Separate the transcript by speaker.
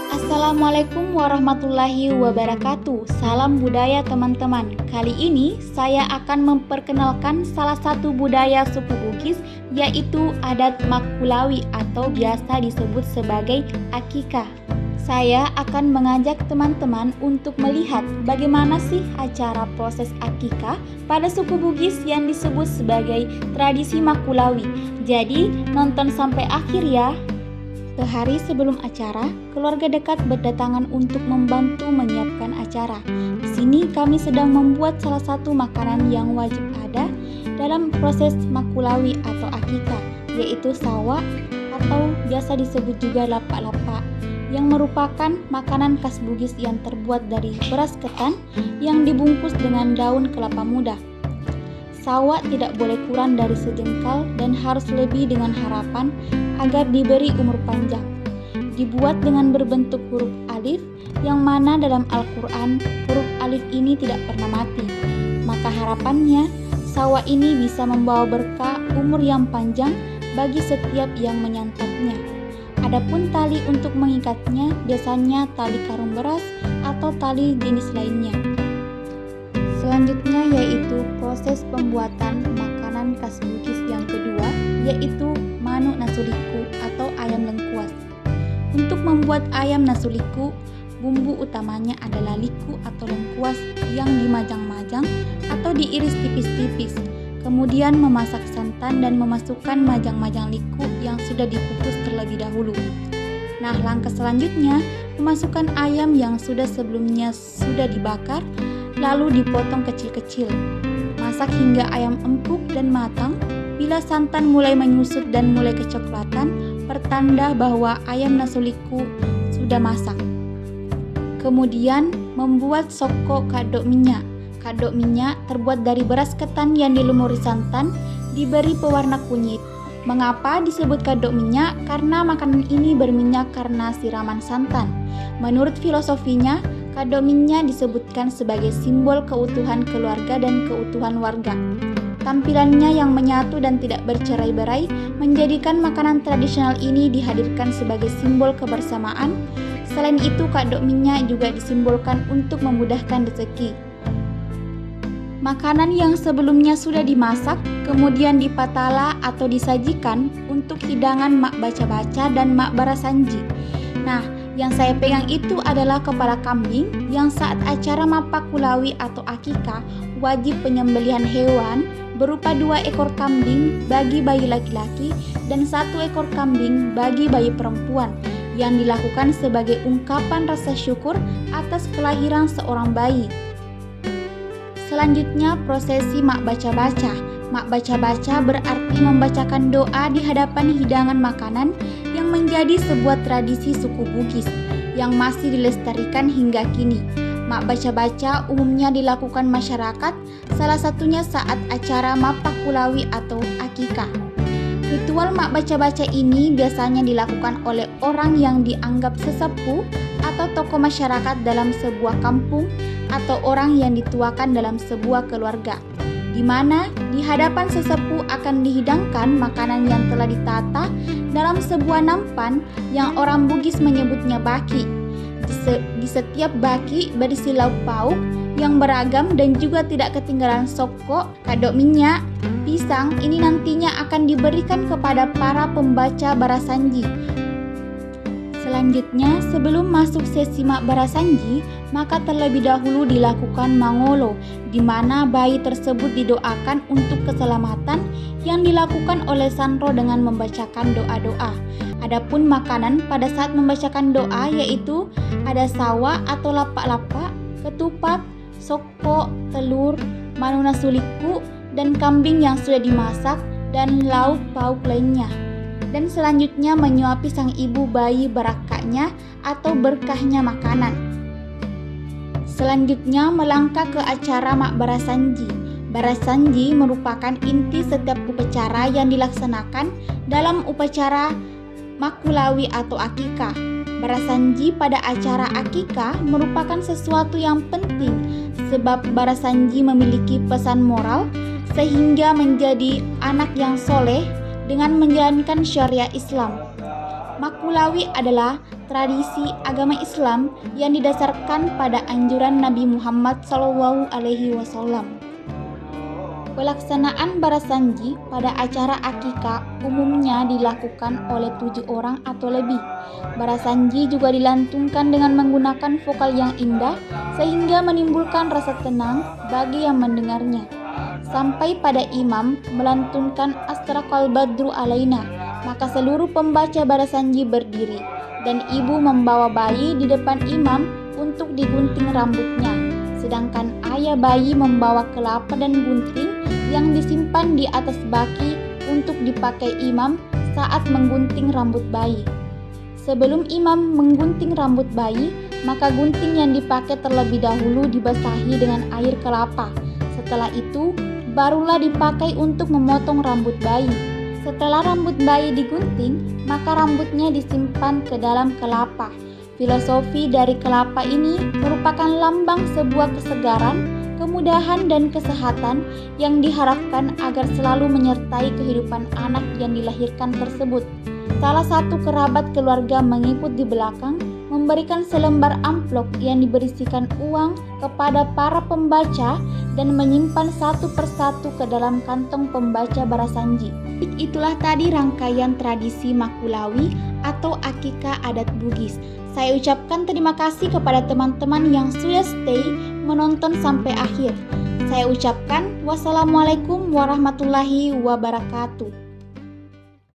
Speaker 1: Assalamualaikum warahmatullahi wabarakatuh. Salam budaya teman-teman. Kali ini saya akan memperkenalkan salah satu budaya suku Bugis, yaitu adat Makulawi atau biasa disebut sebagai akikah. Saya akan mengajak teman-teman untuk melihat bagaimana sih acara proses akikah pada suku Bugis yang disebut sebagai tradisi Makulawi. Jadi nonton sampai akhir ya. Sehari sebelum acara, keluarga dekat berdatangan untuk membantu menyiapkan acara. Di sini kami sedang membuat salah satu makanan yang wajib ada dalam proses Makulawi atau akikah, yaitu sawa atau biasa disebut juga lapak-lapak, yang merupakan makanan khas Bugis yang terbuat dari beras ketan yang dibungkus dengan daun kelapa muda. Sawa tidak boleh kurang dari sejengkal dan harus lebih dengan harapan agar diberi umur panjang. Dibuat dengan berbentuk huruf alif, yang mana dalam Al-Quran huruf alif ini tidak pernah mati. Maka harapannya, sawa ini bisa membawa berkah umur yang panjang bagi setiap yang menyantapnya. Adapun tali untuk mengikatnya biasanya tali karung beras atau tali jenis lainnya. Selanjutnya yaitu proses pembuatan makanan khas Bugis yang kedua, yaitu manuk nasuliku atau ayam lengkuas. Untuk membuat ayam nasuliku, bumbu utamanya adalah liku atau lengkuas yang dimajang-majang atau diiris tipis-tipis. Kemudian memasak santan dan memasukkan majang-majang liku yang sudah dikukus terlebih dahulu. Nah, langkah selanjutnya memasukkan ayam yang sebelumnya sudah dibakar, lalu dipotong kecil-kecil. Masak hingga ayam empuk dan matang. Bila santan mulai menyusut dan mulai kecoklatan, pertanda bahwa ayam nasuliku sudah masak. Kemudian membuat soko kadok minyak. Kadok minyak terbuat dari beras ketan yang dilumuri santan, diberi pewarna kunyit. Mengapa disebut kadok minyak? Karena makanan ini berminyak karena siraman santan. Menurut filosofinya, kadok minyak disebutkan sebagai simbol keutuhan keluarga dan keutuhan warga. Tampilannya yang menyatu dan tidak bercerai-berai menjadikan makanan tradisional ini dihadirkan sebagai simbol kebersamaan. Selain itu, kadok minyak juga disimbolkan untuk memudahkan rezeki. Makanan yang sebelumnya sudah dimasak, kemudian dipatala atau disajikan untuk hidangan mak baca-baca dan mak barasanji. Nah, yang saya pegang itu adalah kepala kambing yang saat acara Makulawi atau akikah wajib penyembelihan hewan berupa 2 ekor kambing bagi bayi laki-laki dan 1 ekor kambing bagi bayi perempuan yang dilakukan sebagai ungkapan rasa syukur atas kelahiran seorang bayi. Selanjutnya prosesi mak baca-baca. Mak baca-baca berarti membacakan doa di hadapan hidangan makanan yang menjadi sebuah tradisi suku Bugis yang masih dilestarikan hingga kini. Mak baca-baca umumnya dilakukan masyarakat, salah satunya saat acara Makulawi atau akikah. Ritual mak baca-baca ini biasanya dilakukan oleh orang yang dianggap sesepuh atau tokoh masyarakat dalam sebuah kampung atau orang yang dituakan dalam sebuah keluarga, di mana di hadapan sesepuh akan dihidangkan makanan yang telah ditata dalam sebuah nampan yang orang Bugis menyebutnya baki. Di setiap baki berisi lauk pauk yang beragam dan juga tidak ketinggalan soko, kadok minyak, pisang. Ini nantinya akan diberikan kepada para pembaca barasanji. Selanjutnya, sebelum masuk sesi mak barasanji, maka terlebih dahulu dilakukan mangolo, di mana bayi tersebut didoakan untuk keselamatan yang dilakukan oleh santro dengan membacakan doa-doa. Adapun makanan pada saat membacakan doa yaitu ada sawa atau lapak-lapak, ketupat, soko, telur, manuk nasuliku, dan kambing yang sudah dimasak, dan lauk pauk lainnya. Dan selanjutnya menyuapi sang ibu bayi barakahnya atau berkahnya makanan. Selanjutnya melangkah ke acara mak barasanji. Barasanji merupakan inti setiap upacara yang dilaksanakan dalam upacara Makulawi atau akikah. Barasanji pada acara akikah merupakan sesuatu yang penting sebab barasanji memiliki pesan moral sehingga menjadi anak yang soleh dengan menjalankan syariat Islam. Makulawi adalah tradisi agama Islam yang didasarkan pada anjuran Nabi Muhammad SAW. Pelaksanaan barasanji pada acara akikah umumnya dilakukan oleh 7 orang atau lebih. Barasanji juga dilantunkan dengan menggunakan vokal yang indah sehingga menimbulkan rasa tenang bagi yang mendengarnya. Sampai pada imam melantunkan Asyraqal Badru Alaina, maka seluruh pembaca barasanji berdiri dan ibu membawa bayi di depan imam untuk digunting rambutnya. Sedangkan ayah bayi membawa kelapa dan gunting yang disimpan di atas baki untuk dipakai imam saat menggunting rambut bayi. Sebelum imam menggunting rambut bayi, maka gunting yang dipakai terlebih dahulu dibasahi dengan air kelapa. Setelah itu, barulah dipakai untuk memotong rambut bayi. Setelah rambut bayi digunting, maka rambutnya disimpan ke dalam kelapa. Filosofi dari kelapa ini merupakan lambang sebuah kesegaran, kemudahan dan kesehatan yang diharapkan agar selalu menyertai kehidupan anak yang dilahirkan tersebut. Salah satu kerabat keluarga mengikut di belakang memberikan selembar amplop yang diberisikan uang kepada para pembaca dan menyimpan satu persatu ke dalam kantong pembaca barasanji. Itulah tadi rangkaian tradisi Makulawi atau akikah adat Bugis. Saya ucapkan terima kasih kepada teman-teman yang sudah stay menonton sampai akhir. Saya ucapkan wassalamualaikum warahmatullahi wabarakatuh.